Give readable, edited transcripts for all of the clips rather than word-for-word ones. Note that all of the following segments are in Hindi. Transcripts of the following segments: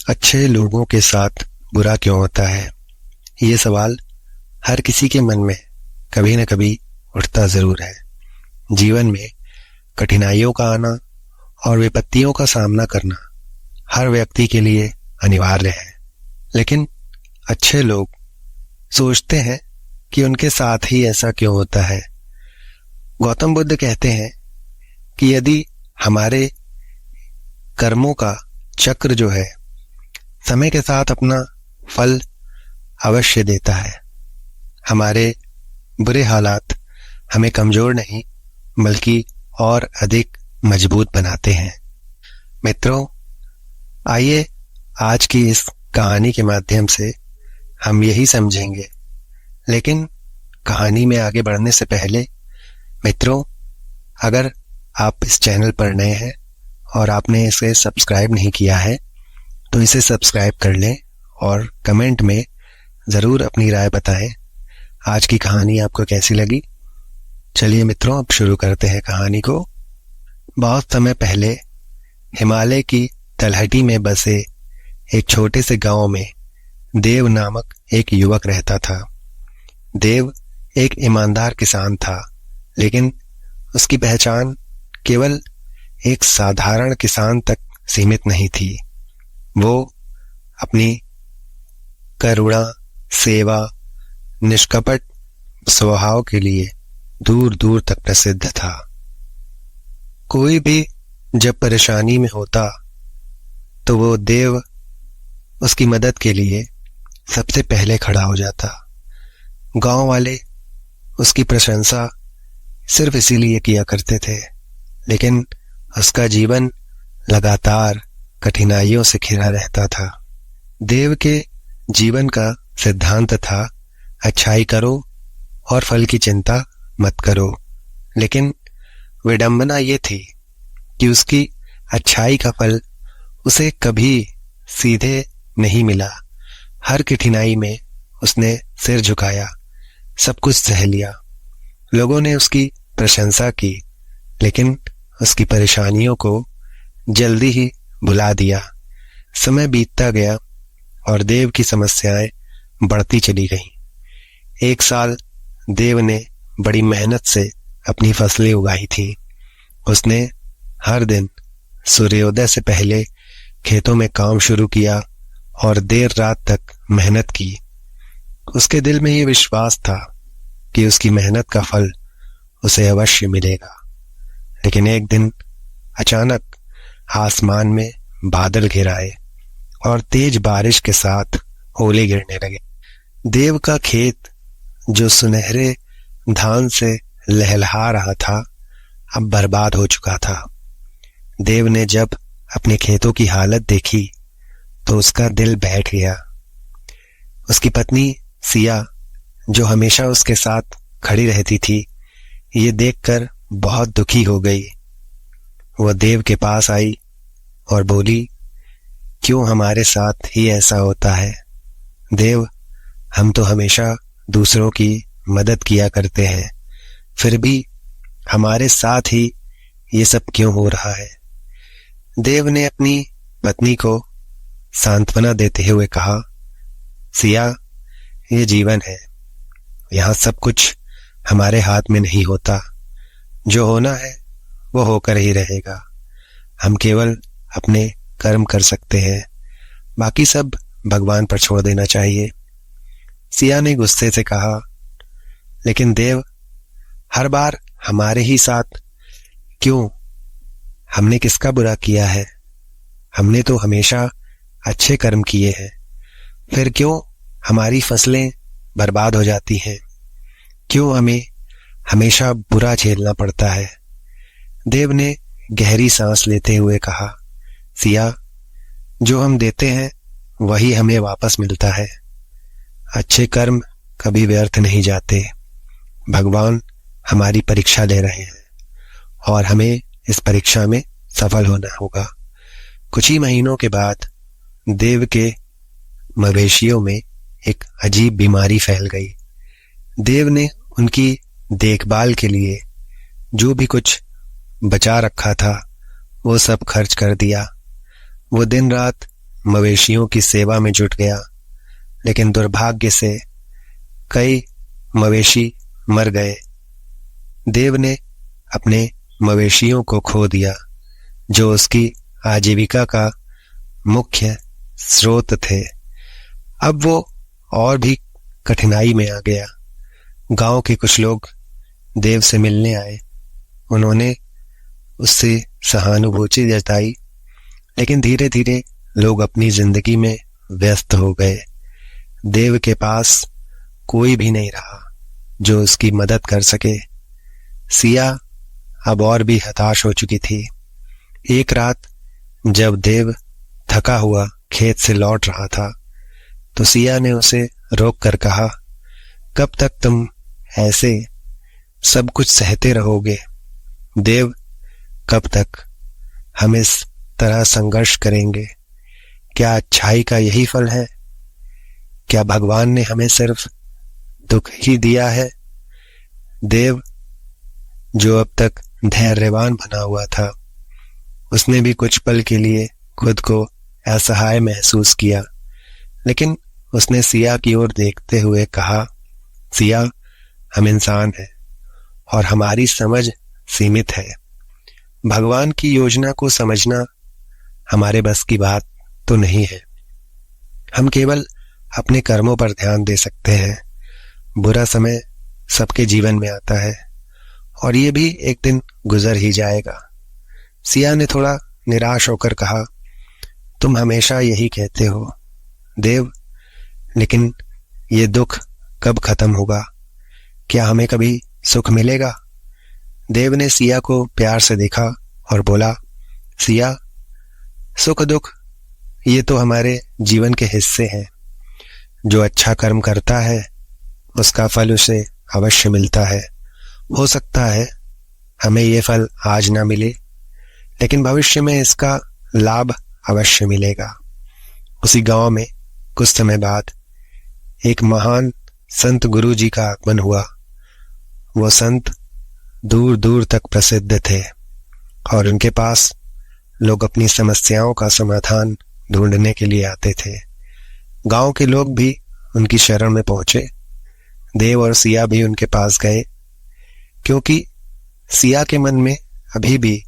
अच्छे लोगों के साथ बुरा क्यों होता है? ये सवाल हर किसी के मन में कभी न कभी उठता जरूर है। जीवन में कठिनाइयों का आना और विपत्तियों का सामना करना हर व्यक्ति के लिए अनिवार्य है, लेकिन अच्छे लोग सोचते हैं कि उनके साथ ही ऐसा क्यों होता है। गौतम बुद्ध कहते हैं कि यदि हमारे कर्मों का चक्र जो है समय के साथ अपना फल अवश्य देता है, हमारे बुरे हालात हमें कमजोर नहीं बल्कि और अधिक मजबूत बनाते हैं। मित्रों, आइए आज की इस कहानी के माध्यम से हम यही समझेंगे। लेकिन कहानी में आगे बढ़ने से पहले मित्रों, अगर आप इस चैनल पर नए हैं और आपने इसे सब्सक्राइब नहीं किया है तो इसे सब्सक्राइब कर लें और कमेंट में ज़रूर अपनी राय बताएं। आज की कहानी आपको कैसी लगी? चलिए मित्रों, अब शुरू करते हैं कहानी को। बहुत समय पहले हिमालय की तलहटी में बसे एक छोटे से गांव में देव नामक एक युवक रहता था। देव एक ईमानदार किसान था, लेकिन उसकी पहचान केवल एक साधारण किसान तक सीमित नहीं थी। वो अपनी करुणा, सेवा, निष्कपट स्वभाव के लिए दूर दूर तक प्रसिद्ध था। कोई भी जब परेशानी में होता तो वो देव उसकी मदद के लिए सबसे पहले खड़ा हो जाता। गांव वाले उसकी प्रशंसा सिर्फ इसीलिए किया करते थे, लेकिन उसका जीवन लगातार कठिनाइयों से घिरा रहता था। देव के जीवन का सिद्धांत था, अच्छाई करो और फल की चिंता मत करो। लेकिन विडंबना ये थी कि उसकी अच्छाई का फल उसे कभी सीधे नहीं मिला। हर कठिनाई में उसने सिर झुकाया, सब कुछ सह लिया। लोगों ने उसकी प्रशंसा की, लेकिन उसकी परेशानियों को जल्दी ही भुला दिया। समय बीतता गया और देव की समस्याएं बढ़ती चली गईं। एक साल देव ने बड़ी मेहनत से अपनी फसलें उगाई थी। उसने हर दिन सूर्योदय से पहले खेतों में काम शुरू किया और देर रात तक मेहनत की। उसके दिल में ये विश्वास था कि उसकी मेहनत का फल उसे अवश्य मिलेगा। लेकिन एक दिन अचानक आसमान में बादल घिर आए और तेज बारिश के साथ ओले गिरने लगे। देव का खेत जो सुनहरे धान से लहलहा रहा था, अब बर्बाद हो चुका था। देव ने जब अपने खेतों की हालत देखी तो उसका दिल बैठ गया। उसकी पत्नी सिया, जो हमेशा उसके साथ खड़ी रहती थी, ये देखकर बहुत दुखी हो गई। वह देव के पास आई और बोली, क्यों हमारे साथ ही ऐसा होता है? देव, हम तो हमेशा दूसरों की मदद किया करते हैं, फिर भी हमारे साथ ही ये सब क्यों हो रहा है? देव ने अपनी पत्नी को सांत्वना देते हुए कहा, सिया, ये जीवन है। यहाँ सब कुछ हमारे हाथ में नहीं होता। जो होना है वो होकर ही रहेगा। हम केवल अपने कर्म कर सकते हैं, बाकी सब भगवान पर छोड़ देना चाहिए। सिया ने गुस्से से कहा, लेकिन देव, हर बार हमारे ही साथ क्यों? हमने किसका बुरा किया है? हमने तो हमेशा अच्छे कर्म किए हैं, फिर क्यों हमारी फसलें बर्बाद हो जाती हैं? क्यों हमें हमेशा बुरा झेलना पड़ता है? देव ने गहरी सांस लेते हुए कहा, सिया, जो हम देते हैं वही हमें वापस मिलता है। अच्छे कर्म कभी व्यर्थ नहीं जाते। भगवान हमारी परीक्षा ले रहे हैं और हमें इस परीक्षा में सफल होना होगा। कुछ ही महीनों के बाद देव के मवेशियों में एक अजीब बीमारी फैल गई। देव ने उनकी देखभाल के लिए जो भी कुछ बचा रखा था वो सब खर्च कर दिया। वो दिन रात मवेशियों की सेवा में जुट गया, लेकिन दुर्भाग्य से कई मवेशी मर गए। देव ने अपने मवेशियों को खो दिया, जो उसकी आजीविका का मुख्य स्रोत थे। अब वो और भी कठिनाई में आ गया। गांव के कुछ लोग देव से मिलने आए। उन्होंने उससे सहानुभूति जताई, लेकिन धीरे धीरे लोग अपनी जिंदगी में व्यस्त हो गए। देव के पास कोई भी नहीं रहा जो उसकी मदद कर सके। सिया अब और भी हताश हो चुकी थी। एक रात जब देव थका हुआ खेत से लौट रहा था, तो सिया ने उसे रोक कर कहा, कब तक तुम ऐसे सब कुछ सहते रहोगे? देव, कब तक हम इस तरह संघर्ष करेंगे? क्या अच्छाई का यही फल है? क्या भगवान ने हमें सिर्फ दुख ही दिया है? देव, जो अब तक धैर्यवान बना हुआ था, उसने भी कुछ पल के लिए खुद को असहाय महसूस किया, लेकिन उसने सिया की ओर देखते हुए कहा, सिया, हम इंसान हैं और हमारी समझ सीमित है। भगवान की योजना को समझना हमारे बस की बात तो नहीं है। हम केवल अपने कर्मों पर ध्यान दे सकते हैं। बुरा समय सबके जीवन में आता है और ये भी एक दिन गुजर ही जाएगा। सिया ने थोड़ा निराश होकर कहा, तुम हमेशा यही कहते हो देव, लेकिन ये दुख कब खत्म होगा? क्या हमें कभी सुख मिलेगा? देव ने सिया को प्यार से देखा और बोला, सिया, सुख दुख ये तो हमारे जीवन के हिस्से हैं। जो अच्छा कर्म करता है उसका फल उसे अवश्य मिलता है। हो सकता है हमें ये फल आज ना मिले, लेकिन भविष्य में इसका लाभ अवश्य मिलेगा। उसी गांव में कुछ समय बाद एक महान संत गुरु जी का आगमन हुआ। वो संत दूर दूर तक प्रसिद्ध थे और उनके पास लोग अपनी समस्याओं का समाधान ढूंढने के लिए आते थे। गांव के लोग भी उनकी शरण में पहुंचे। देव और सिया भी उनके पास गए, क्योंकि सिया के मन में अभी भी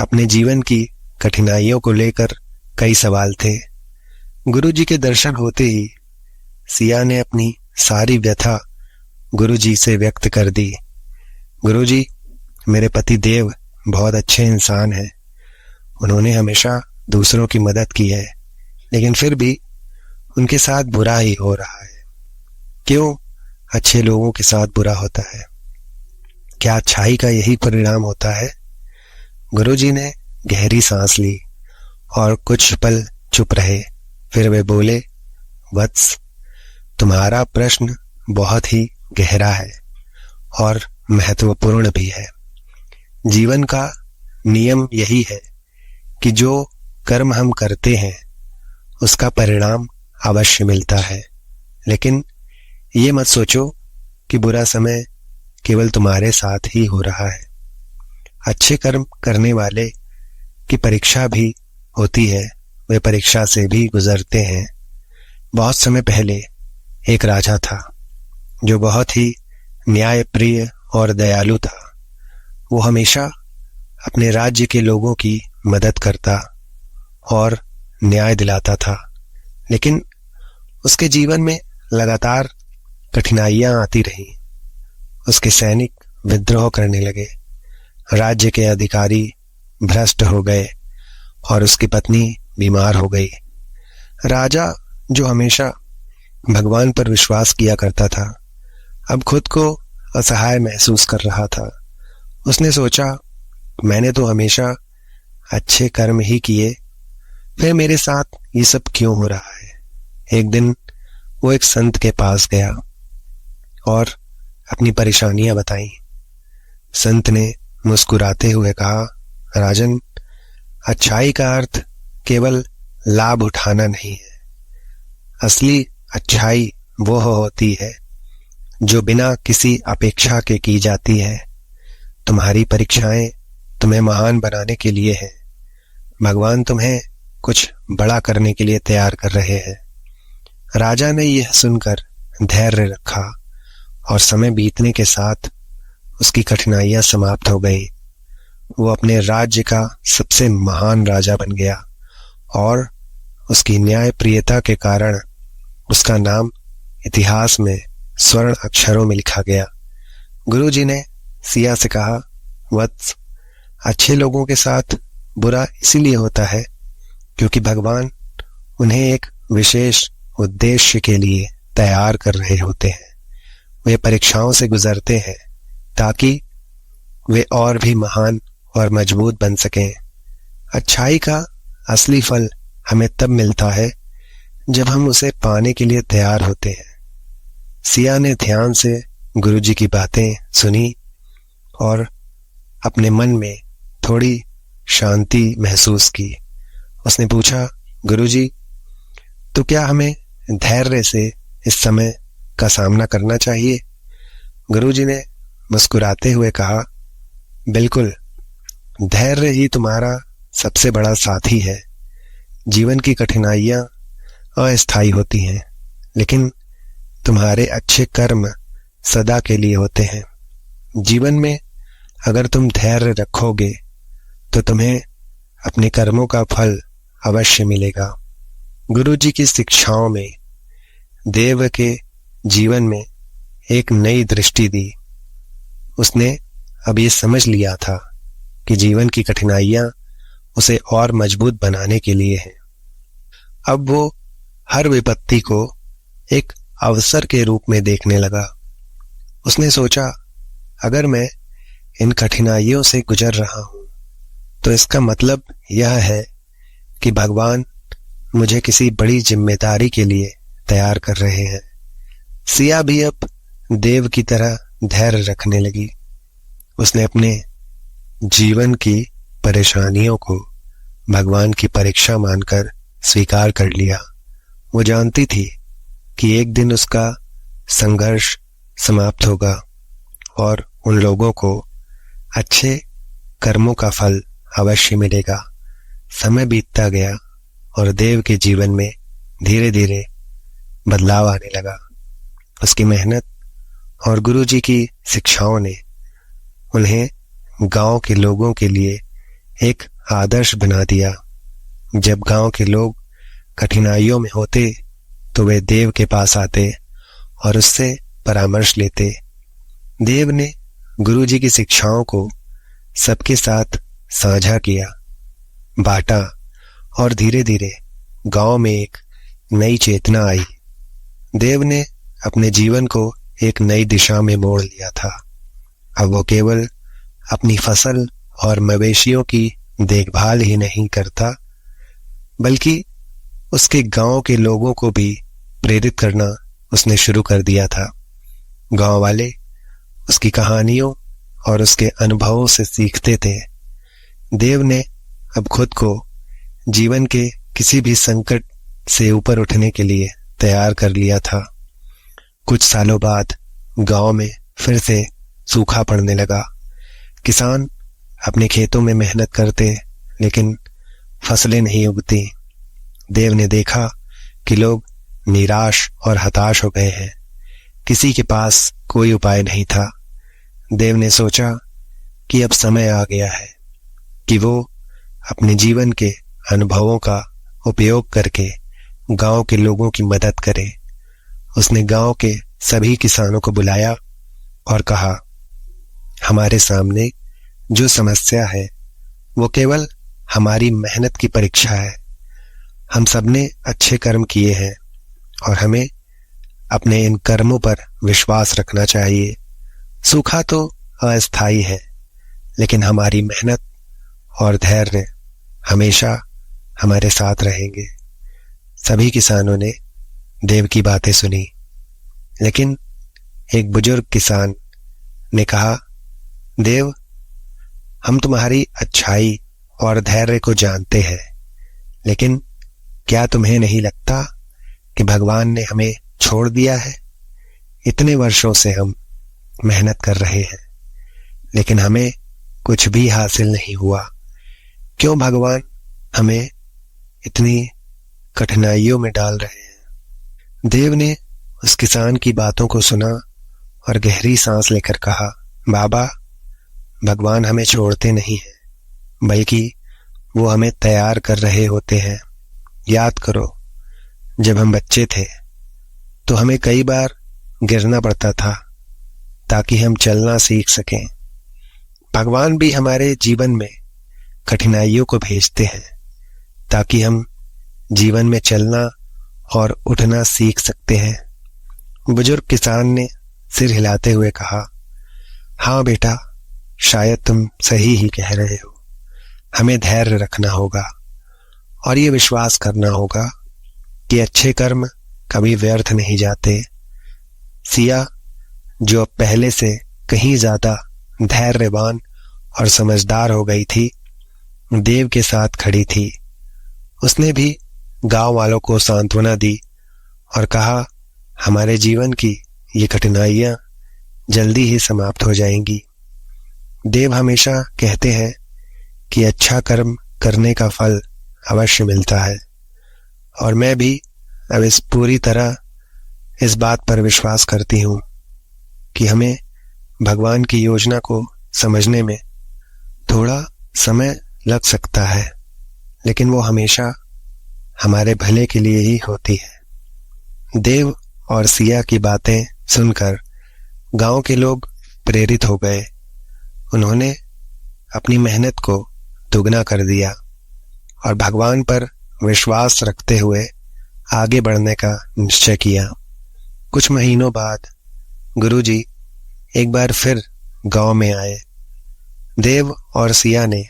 अपने जीवन की कठिनाइयों को लेकर कई सवाल थे। गुरुजी के दर्शन होते ही सिया ने अपनी सारी व्यथा गुरुजी से व्यक्त कर दी। गुरुजी, मेरे पति देव बहुत अच्छे इंसान हैं। उन्होंने हमेशा दूसरों की मदद की है, लेकिन फिर भी उनके साथ बुरा ही हो रहा है। क्यों अच्छे लोगों के साथ बुरा होता है? क्या अच्छाई का यही परिणाम होता है? गुरुजी ने गहरी सांस ली और कुछ पल चुप रहे। फिर वे बोले, वत्स, तुम्हारा प्रश्न बहुत ही गहरा है और महत्वपूर्ण भी है। जीवन का नियम यही है कि जो कर्म हम करते हैं उसका परिणाम अवश्य मिलता है, लेकिन ये मत सोचो कि बुरा समय केवल तुम्हारे साथ ही हो रहा है। अच्छे कर्म करने वाले की परीक्षा भी होती है, वे परीक्षा से भी गुजरते हैं। बहुत समय पहले एक राजा था जो बहुत ही न्यायप्रिय और दयालु था। वो हमेशा अपने राज्य के लोगों की मदद करता और न्याय दिलाता था, लेकिन उसके जीवन में लगातार कठिनाइयां आती रहीं। उसके सैनिक विद्रोह करने लगे, राज्य के अधिकारी भ्रष्ट हो गए और उसकी पत्नी बीमार हो गई। राजा, जो हमेशा भगवान पर विश्वास किया करता था, अब खुद को असहाय महसूस कर रहा था। उसने सोचा, मैंने तो हमेशा अच्छे कर्म ही किए, फिर मेरे साथ ये सब क्यों हो रहा है? एक दिन वो एक संत के पास गया और अपनी परेशानियां बताई। संत ने मुस्कुराते हुए कहा, राजन, अच्छाई का अर्थ केवल लाभ उठाना नहीं है। असली अच्छाई वो होती है जो बिना किसी अपेक्षा के की जाती है। तुम्हारी परीक्षाएं तुम्हें महान बनाने के लिए हैं। भगवान तुम्हें कुछ बड़ा करने के लिए तैयार कर रहे हैं। राजा ने यह सुनकर धैर्य रखा और समय बीतने के साथ उसकी कठिनाइयां समाप्त हो गई। वो अपने राज्य का सबसे महान राजा बन गया और उसकी न्यायप्रियता के कारण उसका नाम इतिहास में स्वर्ण अक्षरों में लिखा गया। गुरुजी ने सिया से कहा, वत्स, अच्छे लोगों के साथ बुरा इसीलिए होता है क्योंकि भगवान उन्हें एक विशेष उद्देश्य के लिए तैयार कर रहे होते हैं। वे परीक्षाओं से गुजरते हैं ताकि वे और भी महान और मजबूत बन सकें। अच्छाई का असली फल हमें तब मिलता है जब हम उसे पाने के लिए तैयार होते हैं। सिया ने ध्यान से गुरुजी की बातें सुनी और अपने मन में थोड़ी शांति महसूस की। उसने पूछा, गुरुजी, तो क्या हमें धैर्य से इस समय का सामना करना चाहिए? गुरुजी ने मुस्कुराते हुए कहा, बिल्कुल, धैर्य ही तुम्हारा सबसे बड़ा साथी है। जीवन की कठिनाइयां अस्थायी होती हैं, लेकिन तुम्हारे अच्छे कर्म सदा के लिए होते हैं। जीवन में अगर तुम धैर्य रखोगे तो तुम्हें अपने कर्मों का फल अवश्य मिलेगा। गुरुजी की शिक्षाओं में देव के जीवन में एक नई दृष्टि दी। उसने अब ये समझ लिया था कि जीवन की कठिनाइयां उसे और मजबूत बनाने के लिए हैं। अब वो हर विपत्ति को एक अवसर के रूप में देखने लगा। उसने सोचा, अगर मैं इन कठिनाइयों से गुजर रहा हूं तो इसका मतलब यह है कि भगवान मुझे किसी बड़ी जिम्मेदारी के लिए तैयार कर रहे हैं। सिया भी अब देव की तरह धैर्य रखने लगी। उसने अपने जीवन की परेशानियों को भगवान की परीक्षा मानकर स्वीकार कर लिया। वो जानती थी कि एक दिन उसका संघर्ष समाप्त होगा और उन लोगों को अच्छे कर्मों का फल अवश्य मिलेगा। समय बीतता गया और देव के जीवन में धीरे धीरे बदलाव आने लगा। उसकी मेहनत और गुरुजी की शिक्षाओं ने उन्हें गांव के लोगों के लिए एक आदर्श बना दिया। जब गांव के लोग कठिनाइयों में होते तो वे देव के पास आते और उससे परामर्श लेते। देव ने गुरुजी की शिक्षाओं को सबके साथ साझा किया, बांटा और धीरे धीरे गांव में एक नई चेतना आई। देव ने अपने जीवन को एक नई दिशा में मोड़ लिया था। अब वो केवल अपनी फसल और मवेशियों की देखभाल ही नहीं करता, बल्कि उसके गांव के लोगों को भी प्रेरित करना उसने शुरू कर दिया था। गांव वाले उसकी कहानियों और उसके अनुभवों से सीखते थे। देव ने अब खुद को जीवन के किसी भी संकट से ऊपर उठने के लिए तैयार कर लिया था। कुछ सालों बाद गांव में फिर से सूखा पड़ने लगा। किसान अपने खेतों में मेहनत करते लेकिन फसलें नहीं उगती। देव ने देखा कि लोग निराश और हताश हो गए हैं। किसी के पास कोई उपाय नहीं था। देव ने सोचा कि अब समय आ गया है कि वो अपने जीवन के अनुभवों का उपयोग करके गांव के लोगों की मदद करे। उसने गांव के सभी किसानों को बुलाया और कहा, हमारे सामने जो समस्या है वो केवल हमारी मेहनत की परीक्षा है। हम सबने अच्छे कर्म किए हैं और हमें अपने इन कर्मों पर विश्वास रखना चाहिए। सूखा तो अस्थायी है, लेकिन हमारी मेहनत और धैर्य हमेशा हमारे साथ रहेंगे। सभी किसानों ने देव की बातें सुनी, लेकिन एक बुजुर्ग किसान ने कहा, देव, हम तुम्हारी अच्छाई और धैर्य को जानते हैं, लेकिन क्या तुम्हें नहीं लगता कि भगवान ने हमें छोड़ दिया है? इतने वर्षों से हम मेहनत कर रहे हैं, लेकिन हमें कुछ भी हासिल नहीं हुआ। क्यों भगवान हमें इतनी कठिनाइयों में डाल रहे हैं। देव ने उस किसान की बातों को सुना और गहरी सांस लेकर कहा, बाबा, भगवान हमें छोड़ते नहीं हैं, बल्कि वो हमें तैयार कर रहे होते हैं। याद करो, जब हम बच्चे थे तो हमें कई बार गिरना पड़ता था ताकि हम चलना सीख सकें। भगवान भी हमारे जीवन में कठिनाइयों को भेजते हैं ताकि हम जीवन में चलना और उठना सीख सकते हैं। बुजुर्ग किसान ने सिर हिलाते हुए कहा, हाँ बेटा, शायद तुम सही ही कह रहे हो। हमें धैर्य रखना होगा और ये विश्वास करना होगा कि अच्छे कर्म कभी व्यर्थ नहीं जाते। सिया, जो अब पहले से कहीं ज्यादा धैर्यवान और समझदार हो गई थी, देव के साथ खड़ी थी। उसने भी गांव वालों को सांत्वना दी और कहा, हमारे जीवन की ये कठिनाइयां जल्दी ही समाप्त हो जाएंगी। देव हमेशा कहते हैं कि अच्छा कर्म करने का फल अवश्य मिलता है, और मैं भी अब इस पूरी तरह इस बात पर विश्वास करती हूँ कि हमें भगवान की योजना को समझने में थोड़ा समय लग सकता है, लेकिन वो हमेशा हमारे भले के लिए ही होती है। देव और सिया की बातें सुनकर गांव के लोग प्रेरित हो गए। उन्होंने अपनी मेहनत को दुगना कर दिया और भगवान पर विश्वास रखते हुए आगे बढ़ने का निश्चय किया। कुछ महीनों बाद गुरुजी एक बार फिर गांव में आए। देव और सिया ने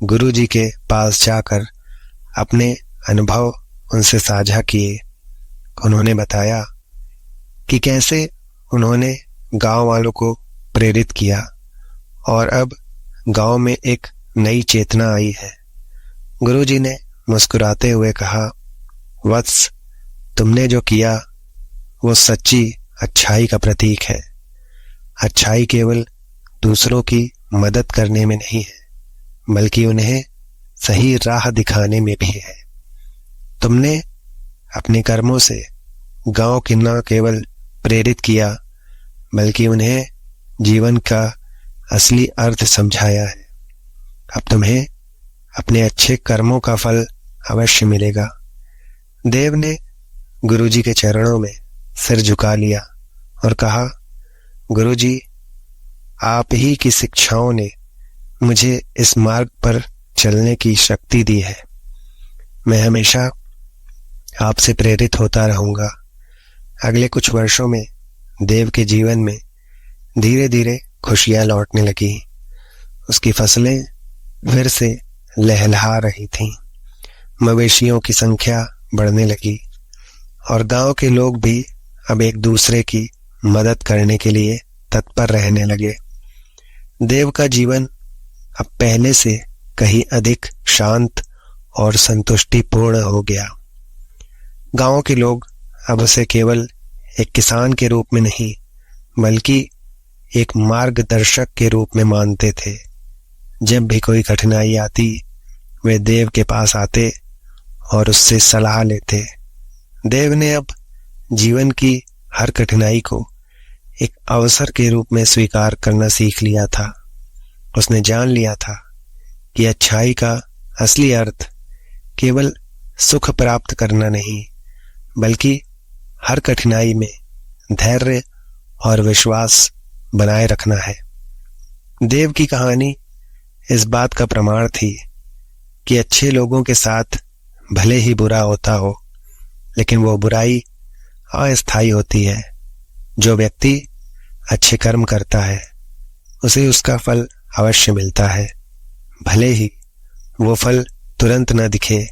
गुरुजी के पास जाकर अपने अनुभव उनसे साझा किए। उन्होंने बताया कि कैसे उन्होंने गांव वालों को प्रेरित किया और अब गांव में एक नई चेतना आई है। गुरुजी ने मुस्कुराते हुए कहा, वत्स, तुमने जो किया वो सच्ची अच्छाई का प्रतीक है। अच्छाई केवल दूसरों की मदद करने में नहीं है, बल्कि उन्हें सही राह दिखाने में भी है। तुमने अपने कर्मों से गांव की न केवल प्रेरित किया, बल्कि उन्हें जीवन का असली अर्थ समझाया है। अब तुम्हें अपने अच्छे कर्मों का फल अवश्य मिलेगा। देव ने गुरुजी के चरणों में सिर झुका लिया और कहा, गुरुजी, आप ही की शिक्षाओं ने मुझे इस मार्ग पर चलने की शक्ति दी है। मैं हमेशा आपसे प्रेरित होता रहूंगा। अगले कुछ वर्षों में देव के जीवन में धीरे धीरे खुशियां लौटने लगी। उसकी फसलें फिर से लहलहा रही थीं, मवेशियों की संख्या बढ़ने लगी और गांव के लोग भी अब एक दूसरे की मदद करने के लिए तत्पर रहने लगे। देव का जीवन अब पहले से कहीं अधिक शांत और संतुष्टिपूर्ण हो गया। गांव के लोग अब उसे केवल एक किसान के रूप में नहीं, बल्कि एक मार्गदर्शक के रूप में मानते थे। जब भी कोई कठिनाई आती, वे देव के पास आते और उससे सलाह लेते। देव ने अब जीवन की हर कठिनाई को एक अवसर के रूप में स्वीकार करना सीख लिया था। उसने जान लिया था कि अच्छाई का असली अर्थ केवल सुख प्राप्त करना नहीं, बल्कि हर कठिनाई में धैर्य और विश्वास बनाए रखना है। देव की कहानी इस बात का प्रमाण थी कि अच्छे लोगों के साथ भले ही बुरा होता हो, लेकिन वो बुराई अस्थायी होती है। जो व्यक्ति अच्छे कर्म करता है, उसे उसका फल अवश्य मिलता है, भले ही वो फल तुरंत न दिखे।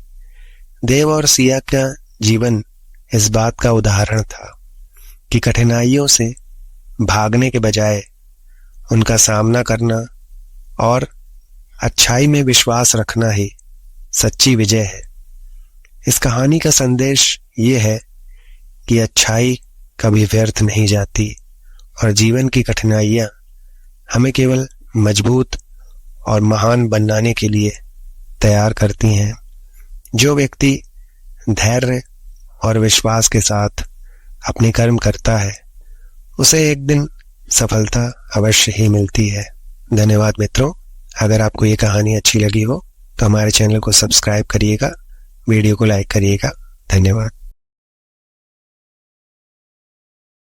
देव और सिया का जीवन इस बात का उदाहरण था कि कठिनाइयों से भागने के बजाय उनका सामना करना और अच्छाई में विश्वास रखना ही सच्ची विजय है। इस कहानी का संदेश ये है कि अच्छाई कभी व्यर्थ नहीं जाती और जीवन की कठिनाइयां हमें केवल मजबूत और महान बनाने के लिए तैयार करती हैं। जो व्यक्ति धैर्य और विश्वास के साथ अपने कर्म करता है उसे एक दिन सफलता अवश्य ही मिलती है। धन्यवाद मित्रों। अगर आपको ये कहानी अच्छी लगी हो तो हमारे चैनल को सब्सक्राइब करिएगा, वीडियो को लाइक करिएगा। धन्यवाद।